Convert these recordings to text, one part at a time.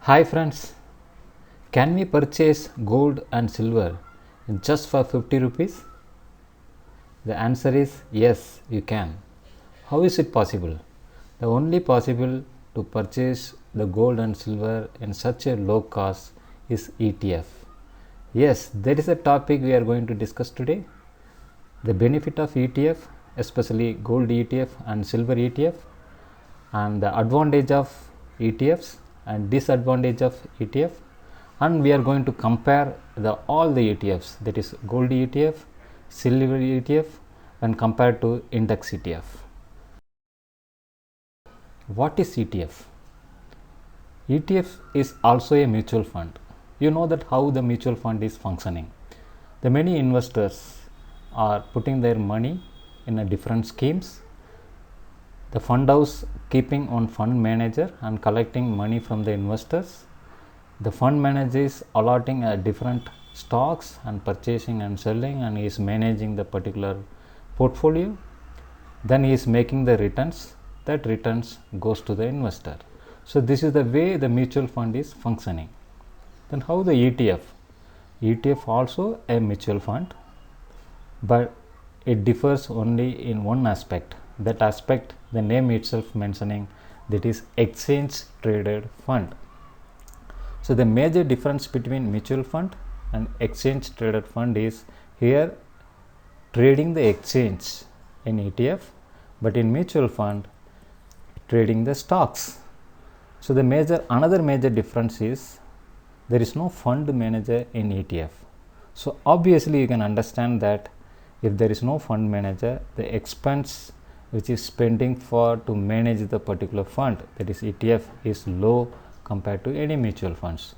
Hi friends, can we purchase gold and silver just for 50 rupees? The answer is yes, you can. How is it possible? The only possible to purchase the gold and silver in such a low cost is ETF. Yes, that is a topic we are going to discuss today. The benefit of ETF, especially gold ETF and silver ETF, and the advantage of ETFs and disadvantage of ETF, and we are going to compare all the ETFs, that is gold ETF, silver ETF, and compared to index ETF. What is ETF? ETF is also a mutual fund. You know that how the mutual fund is functioning. The many investors are putting their money in a different schemes. The fund house keeping on fund manager and collecting money from the investors. The fund manager is allotting a different stocks and purchasing and selling, and he is managing the particular portfolio. Then he is making the returns. That returns goes to the investor. So this is the way the mutual fund is functioning. Then how the ETF? ETF also a mutual fund, but it differs only in one aspect. That aspect, the name itself mentioning, that is exchange traded fund. So the major difference between mutual fund and exchange traded fund is here trading the exchange in ETF, but in mutual fund trading the stocks. So the another major difference is there is no fund manager in ETF. So obviously you can understand that if there is no fund manager, the expense which is spending to manage the particular fund, that is ETF, is low compared to any mutual funds.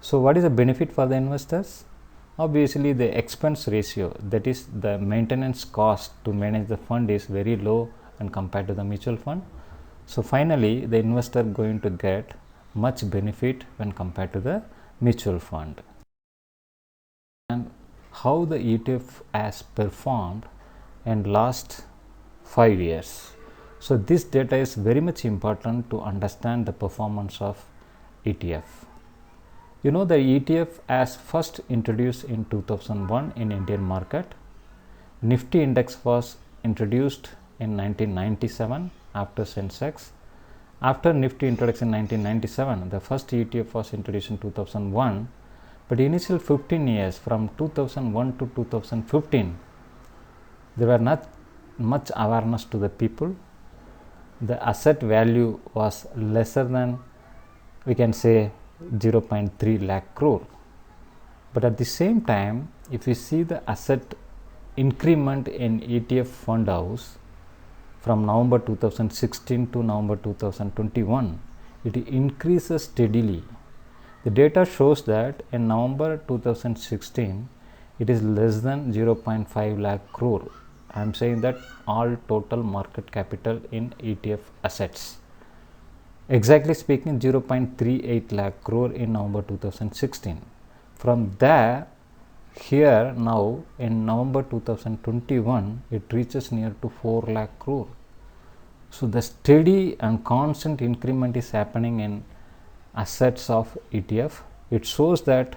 So what is the benefit for the investors? Obviously the expense ratio, that is the maintenance cost to manage the fund, is very low and compared to the mutual fund. So finally the investor going to get much benefit when compared to the mutual fund. And how the ETF has performed in last 5 years. So this data is very much important to understand the performance of ETF. You know, the ETF as first introduced in 2001 in Indian market. Nifty index was introduced in 1997 after Sensex. After Nifty introduction in 1997, the first ETF was introduced in 2001, but initial 15 years from 2001 to 2015, there were not much awareness to the people. The asset value was lesser than, we can say, 0.3 lakh crore. But at the same time, if you see the asset increment in ETF fund house from November 2016 to November 2021, it increases steadily. The data shows that in November 2016, it is less than 0.5 lakh crore. I am saying that all total market capital in ETF assets. Exactly speaking, 0.38 lakh crore in November 2016. From there, here now in November 2021, it reaches near to 4 lakh crore. So the steady and constant increment is happening in assets of ETF. It shows that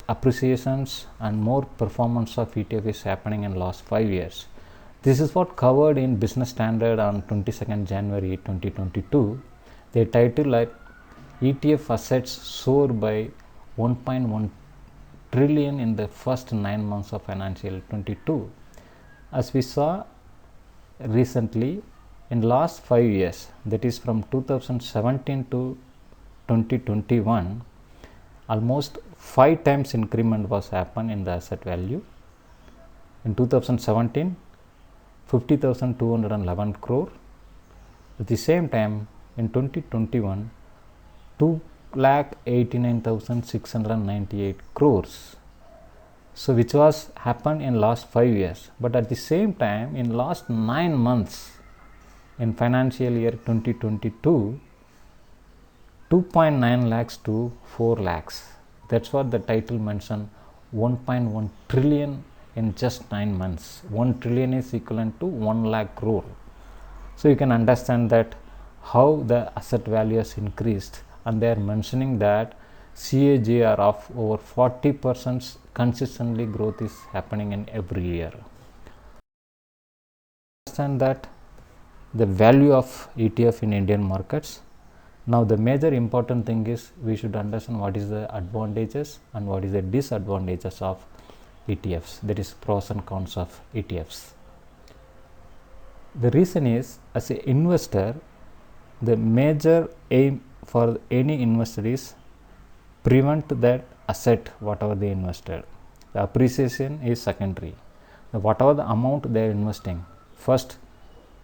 appreciations and more performance of ETF is happening in last 5 years. This is what covered in Business Standard on 22nd January 2022. They titled like ETF assets soar by 1.1 trillion in the first 9 months of financial 22. As we saw recently, in last 5 years, that is from 2017 to 2021, almost 5 times increment was happened in the asset value. In 2017, 50,211 crore. At the same time, in 2021, 2,89,698 crores. So which was happened in last 5 years. But at the same time, in last 9 months, in financial year 2022, 2.9 lakhs to 4 lakhs. That's what the title mentioned, 1.1 trillion in just 9 months. 1 trillion is equivalent to 1 lakh crore. So you can understand that how the asset value has increased, and they are mentioning that CAGR of over 40% consistently growth is happening in every year. Understand that the value of ETF in Indian markets. Now the major important thing is we should understand what is the advantages and what is the disadvantages of ETFs, that is pros and cons of ETFs. The reason is, as an investor, the major aim for any investor is prevent that asset whatever they invested. The appreciation is secondary. Whatever the amount they are investing, first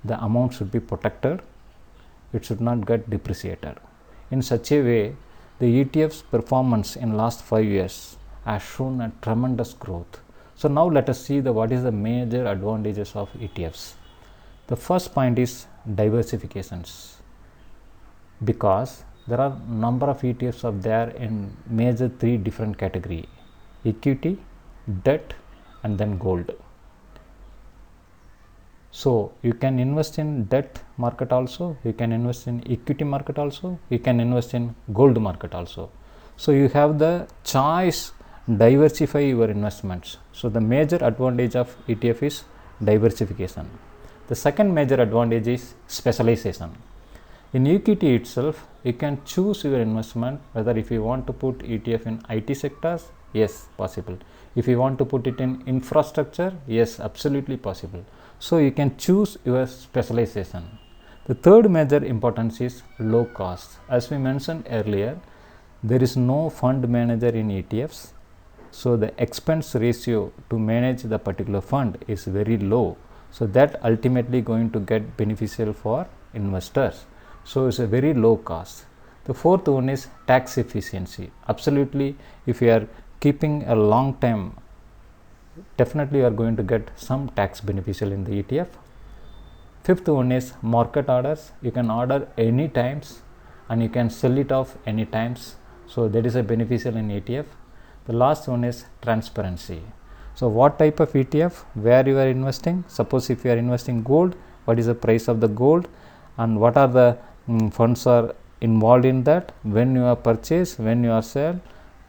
the amount should be protected, it should not get depreciated. In such a way, the ETF's performance in last 5 years has shown a tremendous growth. So now let us see what is the major advantages of ETFs. The first point is diversifications, because there are number of ETFs are there in major 3 different category: equity, debt, and then gold. So you can invest in debt market also, you can invest in equity market also, you can invest in gold market also. So you have the choice, diversify your investments. So the major advantage of ETF is diversification. The second major advantage is specialization. In equity itself, you can choose your investment, whether if you want to put ETF in IT sectors, yes, possible. If you want to put it in infrastructure, yes, absolutely possible. So you can choose your specialization. The third major importance is low cost. As we mentioned earlier, there is no fund manager in ETFs. So the expense ratio to manage the particular fund is very low. So that ultimately going to get beneficial for investors. So it's a very low cost. The fourth one is tax efficiency. Absolutely, if you are keeping a long time, definitely you are going to get some tax beneficial in the ETF. Fifth one is market orders. You can order any times and you can sell it off any times. So that is a beneficial in ETF. The last one is transparency. So what type of ETF, where you are investing? Suppose if you are investing gold, what is the price of the gold and what are the funds are involved in that, when you are purchase, when you are sell,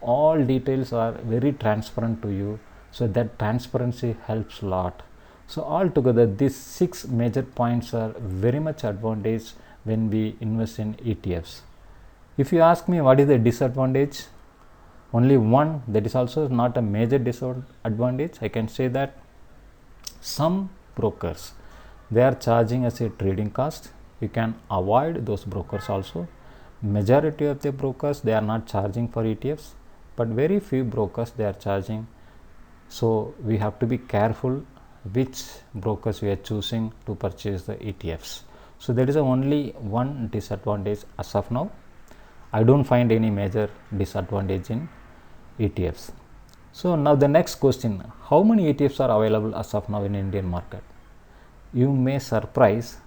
all details are very transparent to you. So that transparency helps a lot. So altogether these 6 major points are very much advantage when we invest in ETFs. If you ask me what is the disadvantage, only one, that is also not a major disadvantage. I can say that some brokers, they are charging as a trading cost. You can avoid those brokers also. Majority of the brokers, they are not charging for ETFs, but very few brokers they are charging. So we have to be careful which brokers we are choosing to purchase the ETFs. So there is only one disadvantage as of now. I don't find any major disadvantage in ETFs. So now the next question, how many ETFs are available as of now in Indian market? You may surprise,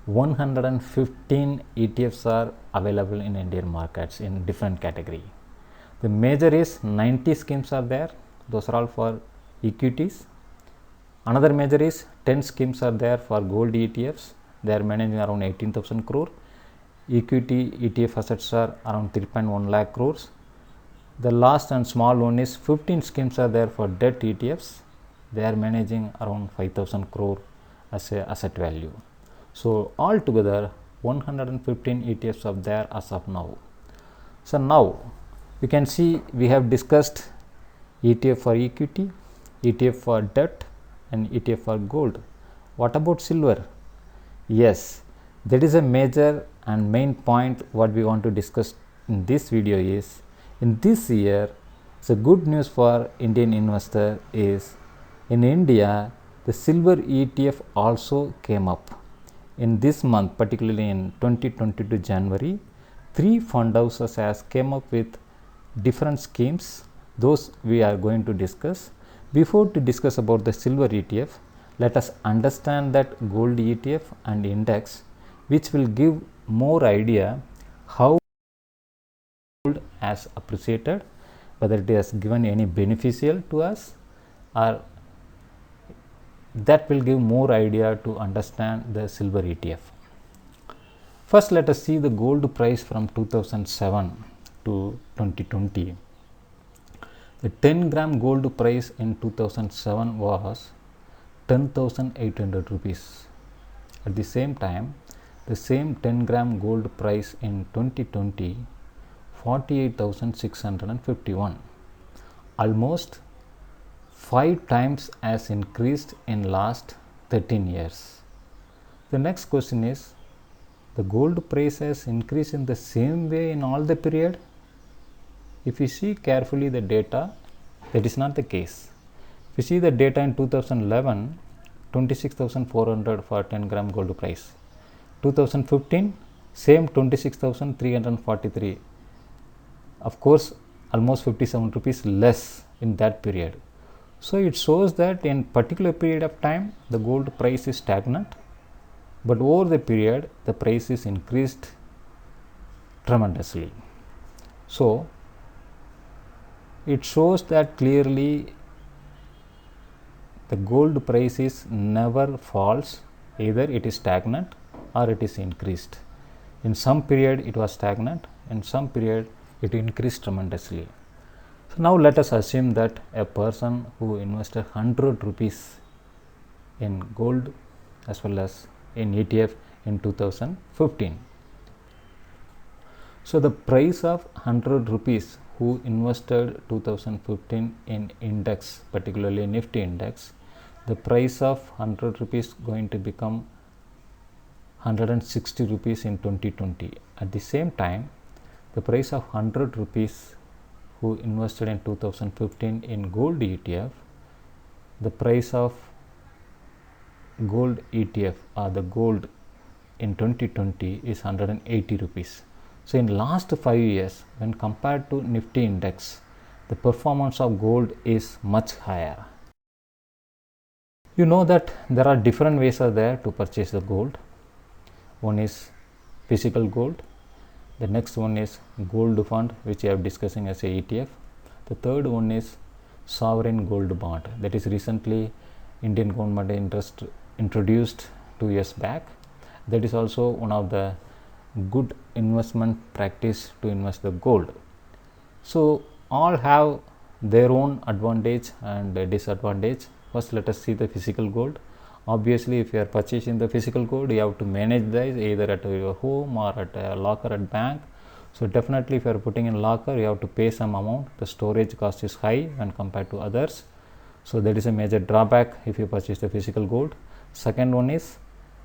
115 ETFs are available in Indian markets in different category. The major is 90 schemes are there, those are all for equities. Another major is 10 schemes are there for gold ETFs, they are managing around 18,000 crore. Equity ETF assets are around 3.1 lakh crores. The last and small one is 15 schemes are there for debt ETFs, they are managing around 5,000 crore as a asset value. So altogether 115 ETFs are there as of now. So now you can see we have discussed ETF for equity, ETF for debt and ETF for gold. What about silver? Yes, that is a major and main point what we want to discuss in this video is, in this year, the good news for Indian investor is, in India, the silver ETF also came up. In this month, particularly in 2022 January, 3 fund houses has came up with different schemes. Those we are going to discuss. Before to discuss about the silver ETF, let us understand that gold ETF and index, which will give more idea how gold has appreciated, whether it has given any beneficial to us, or that will give more idea to understand the silver ETF. First, let us see the gold price from 2007 to 2020. The 10-gram gold price in 2007 was 10,800 rupees. At the same time, the same 10-gram gold price in 2020, 48,651. Almost 5 times as increased in last 13 years. The next question is, the gold price has increased in the same way in all the period? If you see carefully the data, that is not the case. If you see the data in 2011, 26,400 for 10-gram gold price. 2015, same 26,343. Of course, almost 57 rupees less in that period. So it shows that in particular period of time, the gold price is stagnant, but over the period, the price is increased tremendously. So it shows that clearly the gold price is never falls, either it is stagnant or it is increased. In some period it was stagnant, in some period it increased tremendously. So now let us assume that a person who invested 100 rupees in gold as well as in ETF in 2015. So the price of 100 rupees who invested 2015 in index, particularly Nifty index, the price of 100 rupees going to become 160 rupees in 2020. At the same time, the price of 100 rupees who invested in 2015 in gold ETF, the price of gold ETF or the gold in 2020 is 180 rupees. So in last 5 years, when compared to Nifty index, the performance of gold is much higher. You know that there are different ways are there to purchase the gold. One is physical gold. The next one is gold fund, which I am discussing as a ETF. The third one is sovereign gold bond, that is recently Indian government introduced 2 years back. That is also one of the good investment practice to invest the gold. So all have their own advantage and disadvantage. First, let us see the physical gold. Obviously, if you are purchasing the physical gold, you have to manage this either at your home or at a locker at bank. So definitely, if you are putting in locker, you have to pay some amount. The storage cost is high when compared to others. So that is a major drawback if you purchase the physical gold. Second one is,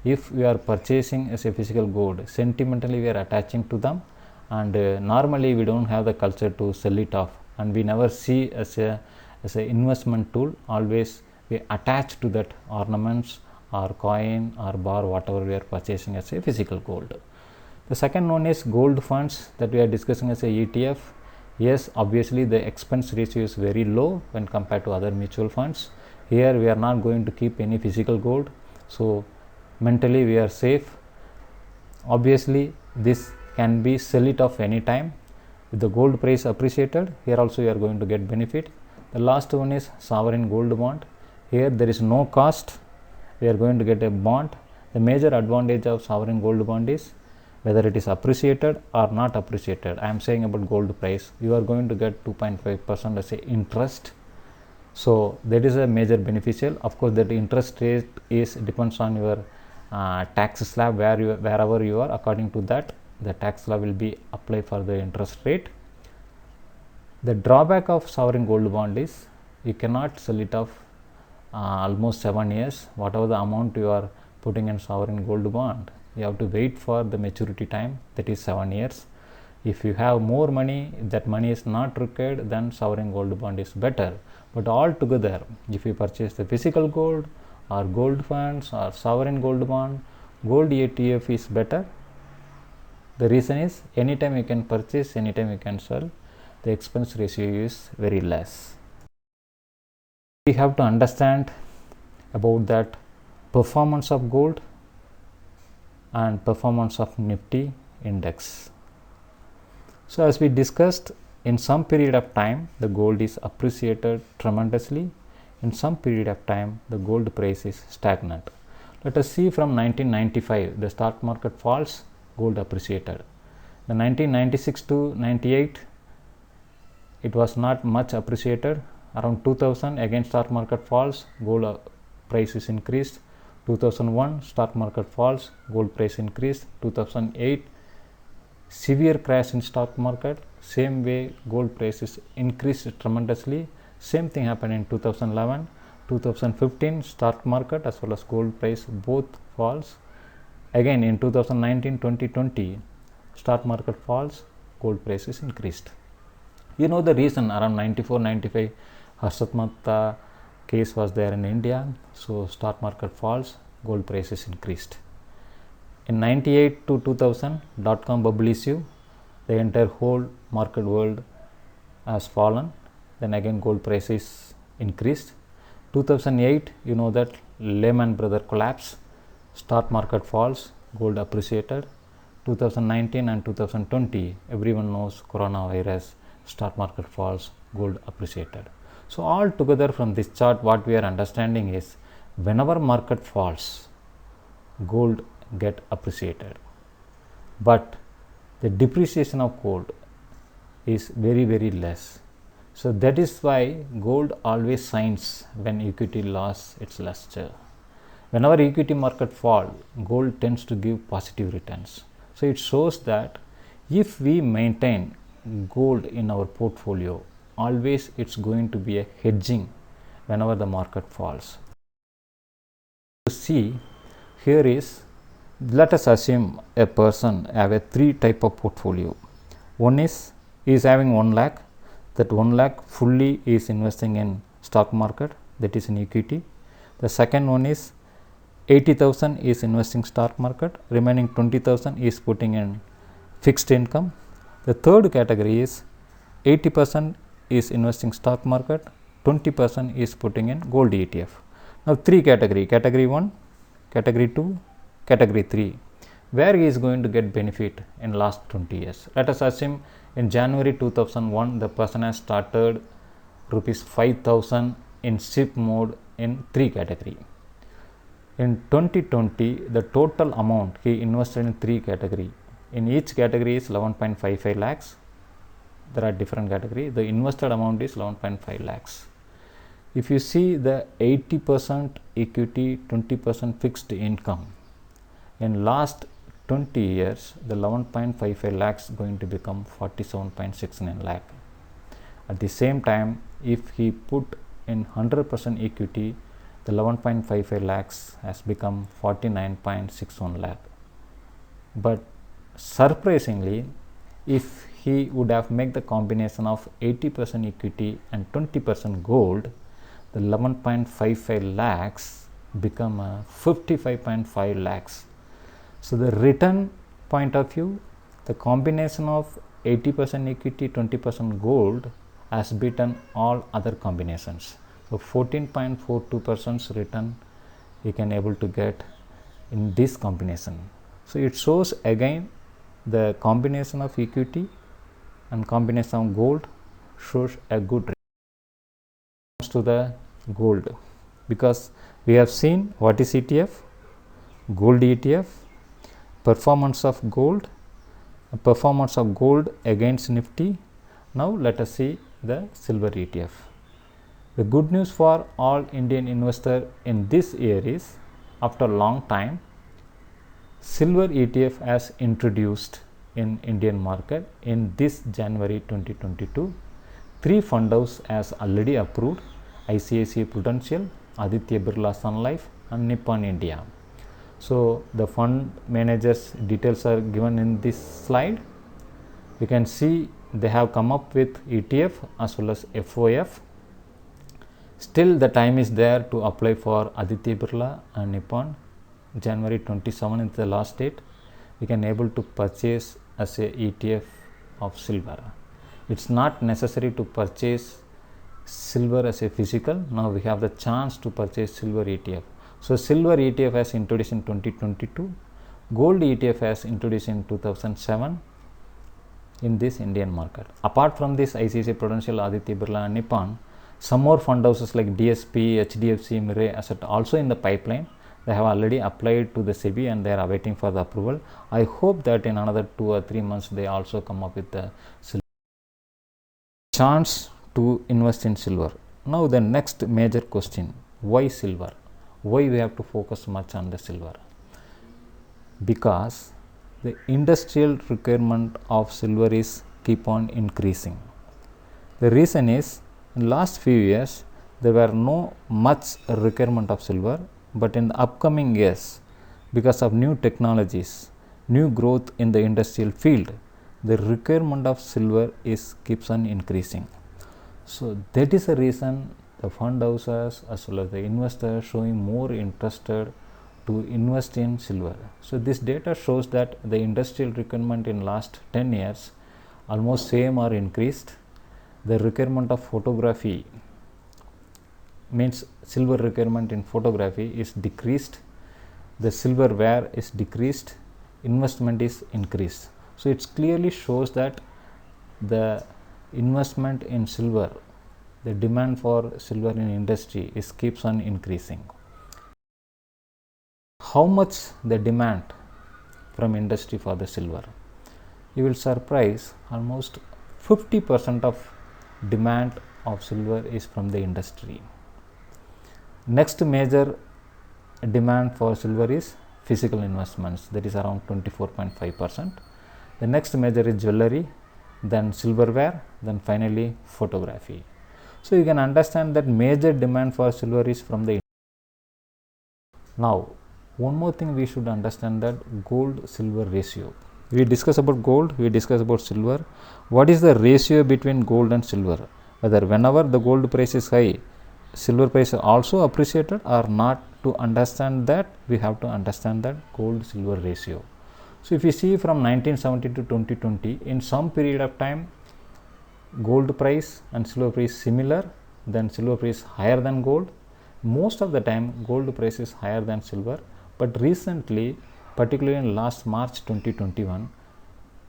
if we are purchasing as a physical gold, sentimentally we are attaching to them, and normally we don't have the culture to sell it off, and we never see as a investment tool. Always we attach to that ornaments or coin or bar, whatever we are purchasing as a physical gold. The second one is gold funds that we are discussing as a ETF. Yes, obviously the expense ratio is very low when compared to other mutual funds. Here we are not going to keep any physical gold, so mentally we are safe. Obviously this can be sell it off any time. If the gold price appreciated, here also you are going to get benefit. The last one is sovereign gold bond. Here there is no cost, we are going to get a bond. The major advantage of sovereign gold bond is whether it is appreciated or not appreciated. I am saying about gold price, you are going to get 2.5% as a interest. So that is a major beneficial. Of course, that interest rate is depends on your tax slab wherever you are. According to that, the tax slab will be applied for the interest rate. The drawback of sovereign gold bond is you cannot sell it off almost 7 years. Whatever the amount you are putting in sovereign gold bond, you have to wait for the maturity time, that is 7 years. If you have more money, that money is not required, then sovereign gold bond is better. But altogether, if you purchase the physical gold or gold funds or sovereign gold bond, gold ETF is better. The reason is anytime you can purchase, anytime you can sell. The expense ratio is very less. We have to understand about that performance of gold and performance of Nifty index. So as we discussed, in some period of time the gold is appreciated tremendously. In some period of time the gold price is stagnant. Let us see from 1995, the stock market falls gold appreciated. The 1996 to 98, it was not much appreciated. Around 2000, again stock market falls, gold price is increased. 2001, stock market falls, gold price increased. 2008, severe crash in stock market, same way gold price is increased tremendously. Same thing happened in 2011. 2015, stock market as well as gold price both falls. Again in 2019, 2020, stock market falls, gold price is increased. You know the reason. Around 94, 95, Harshad Mehta case was there in India, so stock market falls, gold price is increased. In 98 to 2000, dot-com bubble issue, the entire whole market world has fallen, then again gold price is increased. 2008, you know that Lehman Brothers collapse, stock market falls, gold appreciated. 2019 and 2020, everyone knows coronavirus, stock market falls, gold appreciated. So all together from this chart, what we are understanding is whenever market falls, gold get appreciated, but the depreciation of gold is very less. So that is why gold always shines when equity lost its luster. Whenever equity market fall, gold tends to give positive returns. So it shows that if we maintain gold in our portfolio, always it's going to be a hedging whenever the market falls. To see here is, let us assume a person have a 3 type of portfolio. One is he is having 1 lakh, that 1 lakh fully is investing in stock market, that is in equity. The second one is 80,000 is investing stock market, remaining 20,000 is putting in fixed income. The third category is 80% is investing stock market, 20% is putting in gold ETF. Now 3 category, category 1, category 2, category 3, where he is going to get benefit in last 20 years. Let us assume in January 2001, the person has started rupees 5,000 in SIP mode in 3 category. In 2020, the total amount he invested in 3 category. In each category is 11.55 lakhs. There are different categories. The invested amount is 11.5 lakhs. If you see the 80% equity, 20% fixed income, in last 20 years, the 11.55 lakhs going to become 47.69 lakh. At the same time, if he put in 100% equity, the 11.55 lakhs has become 49.61 lakh. But surprisingly, if he would have made the combination of 80% equity and 20% gold, the 11.55 lakhs become 55.5 lakhs. So the return point of view, the combination of 80% equity, 20% gold has beaten all other combinations. So 14.42% return you can able to get in this combination. So it shows again the combination of equity and combination of gold shows a good return to the gold, because we have seen what is ETF, gold ETF, performance of gold against Nifty. Now let us see the silver ETF. The good news for all Indian investor in this year is, after a long time, silver ETF has introduced in Indian market in this January 2022. 3 fund house has already approved: ICICI Prudential, Aditya Birla Sun Life and Nippon India. So the fund managers details are given in this slide. You can see they have come up with ETF as well as FOF. Still the time is there to apply for Aditya Birla and Nippon. January 27 is the last date. We can able to purchase as a ETF of silver. It's not necessary to purchase silver as a physical. Now we have the chance to purchase silver ETF. So silver ETF has introduced in 2022. Gold ETF has introduced in 2007 in this Indian market. Apart from this, ICICI Prudential, Aditya Birla and Nippon, some more fund houses like DSP, HDFC, Mirae Asset also in the pipeline. They have already applied to the SEBI and they are awaiting for the approval. I hope that in another 2 or 3 months they also come up with the chance to invest in silver. Now the next major question, why silver? Why we have to focus much on the silver? Because the industrial requirement of silver is keep on increasing. The reason is in last few years there were no much requirement of silver, but in the upcoming years, because of new technologies, new growth in the industrial field, the requirement of silver keeps on increasing. So that is the reason the fund houses as well as the investors showing more interested to invest in silver. So this data shows that the industrial requirement in last 10 years almost same or increased. The requirement of photography means silver requirement in photography is decreased, the silverware is decreased, investment is increased. So it clearly shows that the investment in silver, the demand for silver in industry keeps on increasing. How much the demand from industry for the silver? You will surprise, almost 50% of demand of silver is from the industry. Next major demand for silver is physical investments, that is around 24.5%. The next major is jewelry, then silverware, then finally photography. So you can understand that major demand for silver is from the. Now one more thing we should understand, that gold silver ratio. We discuss about gold, we discuss about silver. What is the ratio between gold and silver? Whether whenever the gold price is high, silver price is also appreciated or not? To understand that, we have to understand that gold silver ratio. So if you see from 1970 to 2020, in some period of time gold price and silver price similar, then silver price higher than gold. Most of the time gold price is higher than silver, but recently, particularly in last March 2021,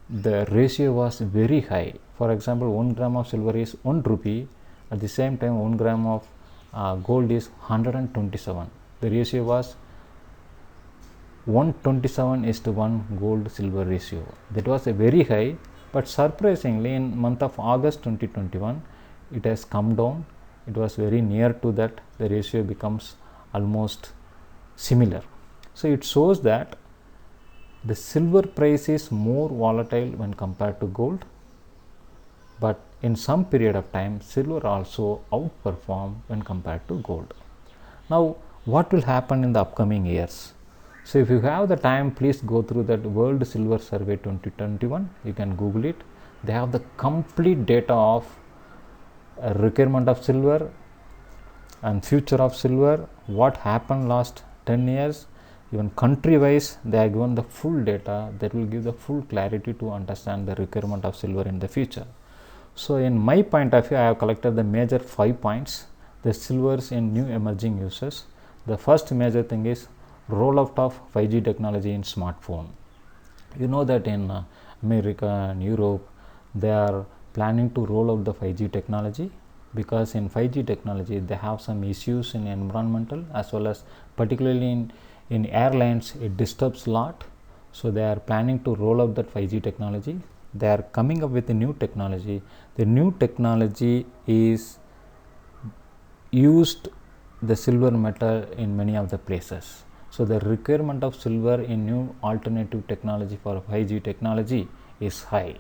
the ratio was very high. For example, 1 gram of silver is 1 rupee, at the same time 1 gram of gold is 127. The ratio was 127:1 gold silver ratio. That was a very high, but surprisingly in month of August 2021 it has come down. It was very near to that, the ratio becomes almost similar. So it shows that the silver price is more volatile when compared to gold, but in some period of time silver also outperform when compared to gold. Now what will happen in the upcoming years? So if you have the time, please go through that World Silver Survey 2021. You can Google it. They have the complete data of requirement of silver and future of silver, what happened last 10 years, even country wise they are given the full data that will give the full clarity to understand the requirement of silver in the future. So in my point of view, I have collected the major 5 points, the silvers in new emerging uses. The first major thing is rollout of 5G technology in smartphone. You know that in America and Europe they are planning to roll out the 5G technology, because in 5G technology they have some issues in environmental as well as particularly in airlines it disturbs a lot. So they are planning to roll out that 5G technology. They are coming up with a new technology. The new technology is used the silver metal in many of the places. So the requirement of silver in new alternative technology for 5G technology is high.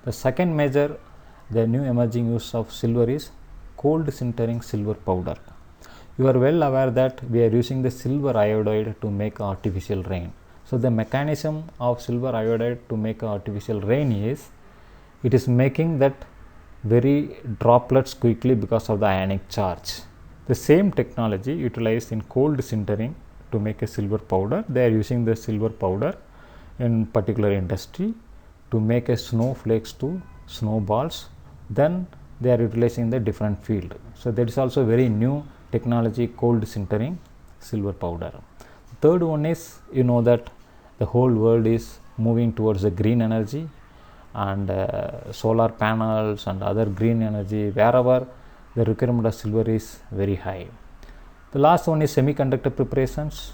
The second major, the new emerging use of silver is cold sintering silver powder. You are well aware that we are using the silver iodide to make artificial rain. So the mechanism of silver iodide to make artificial rain is, it is making that very droplets quickly because of the ionic charge. The same technology utilized in cold sintering to make a silver powder. They are using the silver powder in particular industry to make a snowflakes to snowballs. Then they are utilizing the different field. So that is also very new technology, cold sintering silver powder. Third one is, you know that the whole world is moving towards the green energy and solar panels and other green energy, wherever the requirement of silver is very high. The last one is semiconductor preparations.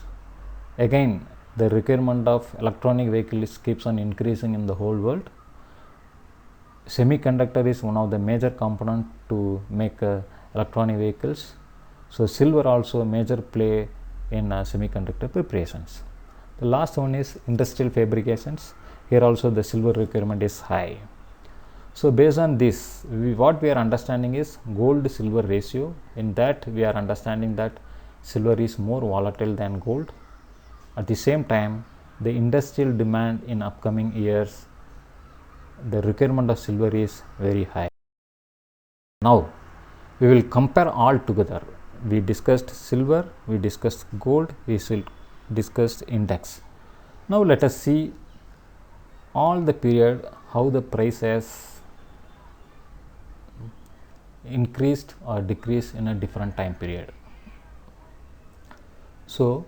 Again, the requirement of electronic vehicles keeps on increasing in the whole world. Semiconductor is one of the major component to make electronic vehicles. So silver also a major play in semiconductor preparations. The last one is industrial fabrications. Here also the silver requirement is high. So based on this, what we are understanding is gold silver ratio. In that we are understanding that silver is more volatile than gold. At the same time, the industrial demand in upcoming years, the requirement of silver is very high. Now we will compare all together. We discussed silver, we discussed gold, we discussed index. Now let us see all the period how the price has increased or decreased in a different time period. So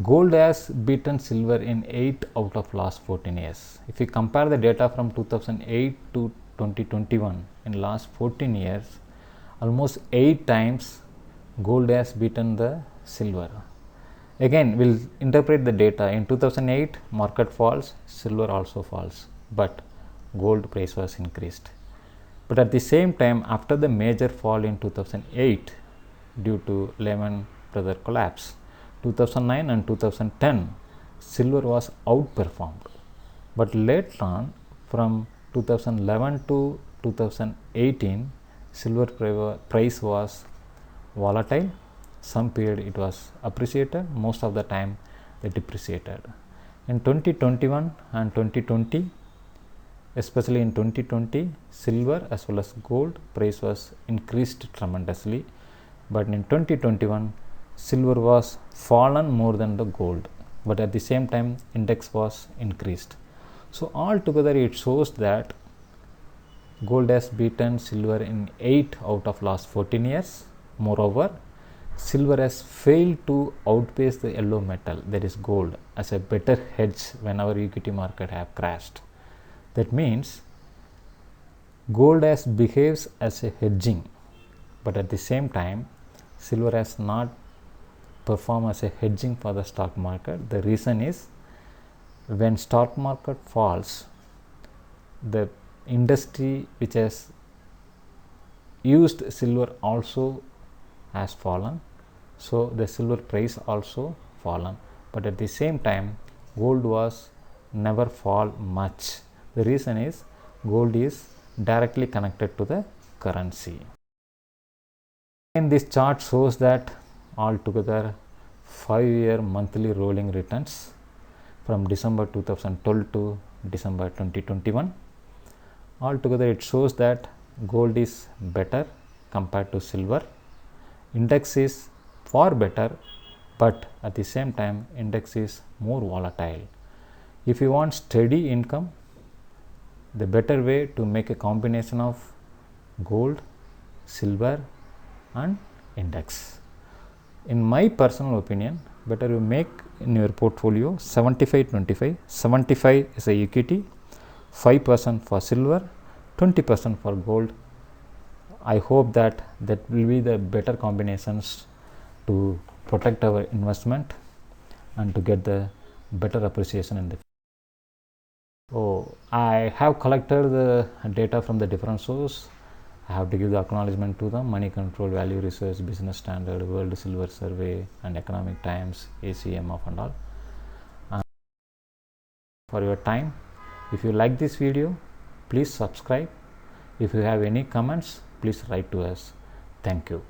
gold has beaten silver in 8 out of last 14 years. If you compare the data from 2008 to 2021, in last 14 years, almost 8 times gold has beaten the silver. Again, we'll interpret the data. In 2008, market falls, silver also falls, but gold price was increased. But at the same time, after the major fall in 2008 due to Lehman Brothers collapse, 2009 and 2010, silver was outperformed. But later on, from 2011 to 2018, silver price was volatile. Some period it was appreciated, most of the time they depreciated. In 2021 and 2020, especially in 2020, silver as well as gold price was increased tremendously, but in 2021 silver was fallen more than the gold, but at the same time index was increased. So altogether it shows that gold has beaten silver in 8 out of last 14 years. Moreover, silver has failed to outpace the yellow metal, that is gold, as a better hedge when our equity market have crashed. That means gold has behaves as a hedging, but at the same time silver has not performed as a hedging for the stock market. The reason is when stock market falls, the industry which has used silver also has fallen, so the silver price also fallen, but at the same time gold was never fall much. The reason is gold is directly connected to the currency. And this chart shows that altogether 5-year monthly rolling returns from December 2012 to December 2021. Altogether it shows that gold is better compared to silver. Index is far better, but at the same time index is more volatile. If you want steady income, the better way to make a combination of gold, silver and index. In my personal opinion, better you make in your portfolio 75-25. 75 is a equity, 5% for silver, 20% for gold. I hope that will be the better combinations to protect our investment and to get the better appreciation in the future. So I have collected the data from the different sources. I have to give the acknowledgement to them: Money Control, Value Research, Business Standard, World Silver Survey and Economic Times, ACMF and all. And for your time, if you like this video, please subscribe. If you have any comments, please write to us. Thank you.